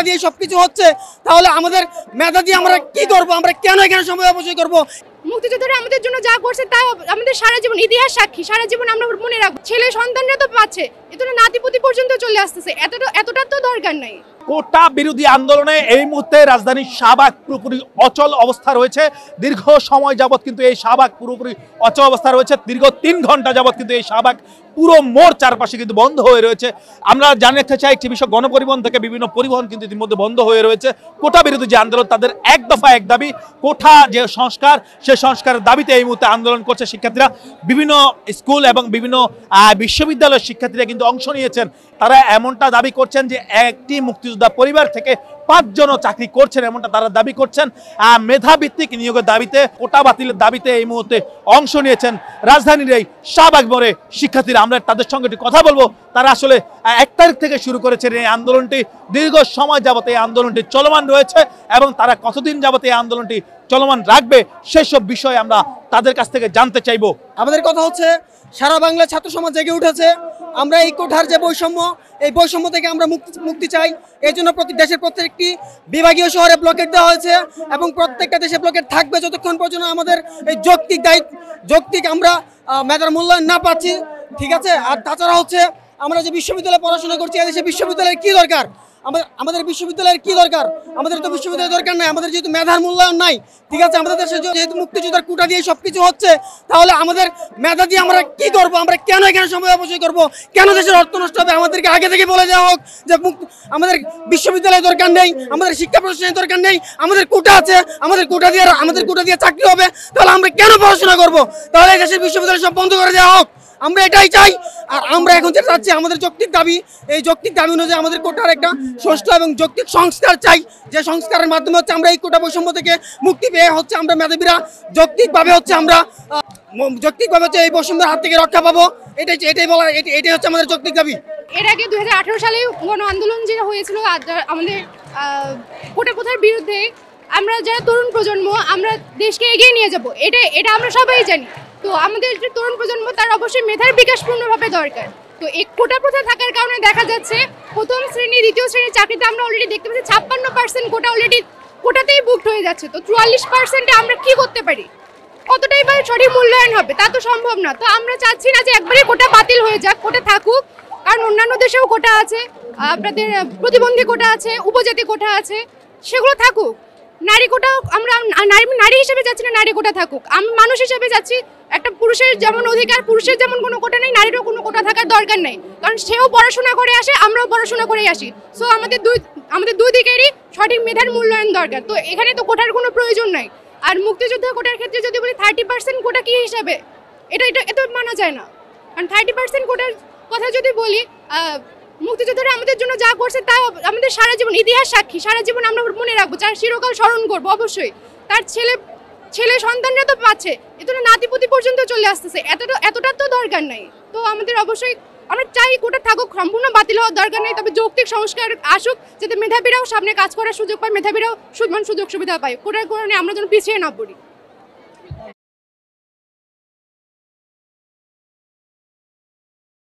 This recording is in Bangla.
দিয়ে সবকিছু হচ্ছে, তাহলে আমাদের মেধা দিয়ে আমরা কি করব? আমরা কেন এখানে সময় অপচয় করব? মুক্তিযোদ্ধারা আমাদের জন্য যা করছে তা আমাদের সারা জীবন ইতিহাস সাক্ষী, সারা জীবন আমরা মনে রাখবো। ছেলে সন্তানরা তো পাচ্ছে, এটা নাতিপুতি পর্যন্ত চলে আসতেছে, এতটা তো দরকার নাই। কোটা বিরোধী আন্দোলনে এই মুহূর্তে রাজধানীর শাহবাগ পুরোপুরি অচল অবস্থা রয়েছে। দীর্ঘ সময় যাবৎ কিন্তু এই শাহবাগ পুরোপুরি অচল অবস্থা রয়েছে। দীর্ঘ 3 ঘন্টা যাবৎ কিন্তু এই শাহবাগ পুরো মোড় চারপাশে কিন্তু বন্ধ হয়ে রয়েছে। আমরা জানাতে চাই একটি বিষয়, গণপরিবহন থেকে বিভিন্ন পরিবহন কিন্তু ইতিমধ্যে বন্ধ হয়ে রয়েছে। কোটা বিরোধী যে আন্দোলন, তাদের এক দফা এক দাবি, কোটা যে সংস্কার, সে সংস্কারের দাবিতে এই মুহূর্তে আন্দোলন করছে শিক্ষার্থীরা। বিভিন্ন স্কুল এবং বিভিন্ন বিশ্ববিদ্যালয়ের শিক্ষার্থীরা কিন্তু অংশ নিয়েছেন। তারা এমনটা দাবি করছেন যে একটি মুক্তিযোদ্ধা পরিবার থেকে 5 জনও চাকরি করছেন, এমনটা তারা দাবি করছেন। মেধাভিত্তিক নিয়োগের দাবিতে, কোটা বাতিলের দাবিতে এই মুহূর্তে অংশ নিয়েছেন রাজধানীর এই শাহবাগ মোড়ে শিক্ষার্থীরা। আমরা তাদের সঙ্গে একটু কথা বলবো। তারা আসলে 1 তারিখ থেকে শুরু করেছেন এই আন্দোলনটি, দীর্ঘ সময় যাবত এই আন্দোলনটি চলমান রয়েছে এবং তারা কতদিন যাবত এই আন্দোলনটি চলমান রাখবে সেসব বিষয়ে আমরা তাদের কাছ থেকে জানতে চাইবো। আমাদের কথা হচ্ছে, সারা বাংলা ছাত্র সমাজ জেগে উঠেছে। আমরা এই কোঠার যে বৈষম্য, এই বৈষম্য থেকে আমরা মুক্তি চাই। এই জন্য দেশের প্রত্যেকটি বিভাগীয় শহরে ব্লকেট দেওয়া হয়েছে এবং প্রত্যেকটা দেশে ব্লকেট থাকবে যতক্ষণ পর্যন্ত আমাদের এই যৌক্তিক আমরা মেধার মূল্যায়ন না পাচ্ছি, ঠিক আছে? আর তাছাড়া হচ্ছে, আমরা যে বিশ্ববিদ্যালয়ে পড়াশোনা করছি, এদেশে বিশ্ববিদ্যালয়ের কি দরকার? আমাদের বিশ্ববিদ্যালয়ের কি দরকার? আমাদের তো বিশ্ববিদ্যালয়ের দরকার নাই। আমাদের যেহেতু মেধার মূল্যায়ন নাই, ঠিক আছে, আমাদের দেশে যেহেতু মুক্তিযোদ্ধার কোটা দিয়ে সবকিছু হচ্ছে, তাহলে আমাদের মেধা দিয়ে আমরা কি করব? আমরা কেন এখানে সময় অপচয় করব? কেন দেশের অর্থ নষ্ট হবে? আমাদেরকে আগে থেকে বলে দেওয়া হোক যে আমাদের বিশ্ববিদ্যালয়ের দরকার নেই, আমাদের শিক্ষা প্রতিষ্ঠানের দরকার নেই, আমাদের কোটা আছে, আমাদের কোটা দিয়ে চাকরি হবে। তাহলে আমরা কেন পড়াশোনা করব? তাহলে এই দেশের বিশ্ববিদ্যালয় সব বন্ধ করে দেওয়া হোক। আমরা এটাই চাই। আর আমরা এখন যেটা চাচ্ছি, আমাদের যৌক্তিক দাবি, এই যৌক্তিক দাবি অনুযায়ী আমাদের কোটার একটা সুষ্ঠু এবং যৌক্তিক সংস্কার চাই, যে সংস্কারের মাধ্যমে হচ্ছে আমরা এই কোটা বৈষম্য থেকে মুক্তি পেয়ে হচ্ছে আমরা মেধাবীরা যৌক্তিকভাবে হচ্ছে এই বৈষম্যের হাত থেকে রক্ষা পাবো। এটাই হচ্ছে আমাদের যৌক্তিক দাবি। এর আগে 2018 সালে গণ আন্দোলন যেটা হয়েছিল আমাদের কোটা প্রথার বিরুদ্ধে, আমরা যারা তরুণ প্রজন্ম, আমরা দেশকে এগিয়ে নিয়ে যাব, এটা আমরা সবাই জানি। তো আমাদের যে তরুণ প্রজন্ম, তার অবশ্যই মেধার বিকাশ পূর্ণভাবে দরকার। তো এই কোটা প্রথা থাকার কারণে দেখা যাচ্ছে প্রথম শ্রেণী, দ্বিতীয় শ্রেণীর চাকরিতে আমরা অলরেডি দেখতে পাচ্ছি 56% কোটা অলরেডি কোটাতেই বুকড হয়ে যাচ্ছে। তো 44%-এ আমরা কি করতে পারি? কতটাই বা সঠিক মূল্যায়ন হবে? তা তো সম্ভব না। তো আমরা চাচ্ছি না যে একবারে কোটা বাতিল হয়ে যাক, কোটা থাকুক। কারণ অন্যান্য দেশেও কোটা আছে, আপনাদের প্রতিবন্ধী কোটা আছে, উপজাতি কোটা আছে, সেগুলো থাকুক। নারী কোটা আমরা নারী হিসেবে যাচ্ছি না, নারী কোটা থাকুক। আমি মানুষ হিসেবে যাচ্ছি, একটা পুরুষের যেমন অধিকার, পুরুষের যেমন কোনো কোটা নেই, নারীরও কোনো কোটা থাকার দরকার নেই। কারণ সেও পড়াশোনা করে আসে, আমরাও পড়াশোনা করেই আসি। সো আমাদের দুই দিকেরই সঠিক মেধার মূল্যায়ন দরকার। তো এখানে তো কোটার কোনো প্রয়োজন নাই। আর মুক্তিযোদ্ধা কোটার ক্ষেত্রে যদি বলি 30% কোটা কি হিসাবে, এটা মানা যায় না। কারণ 30% কোটার কথা যদি বলি, মুক্তিযোদ্ধারা আমাদের জন্য যা করছে তা আমাদের সারা জীবন ইতিহাস সাক্ষী, সারা জীবন আমরা মনে রাখবো, যার চিরকাল স্মরণ করবো। অবশ্যই তার ছেলে সন্তানরা তো পাচ্ছে, এটা নাতিপুতি পর্যন্ত চলে আসতেছে, এতটা তো দরকার নাই। তো আমাদের অবশ্যই আমরা চাই কোটা থাকুক, সম্পূর্ণ বাতিল হওয়ার দরকার নেই, তবে যৌক্তিক সংস্কার আসুক, যাতে মেধাবীরাও সামনে কাজ করার সুযোগ পায়, মেধাবীরাও সুযোগ সুবিধা পায়। কোটার কারণে আমরা যেন পিছিয়ে না পড়ি।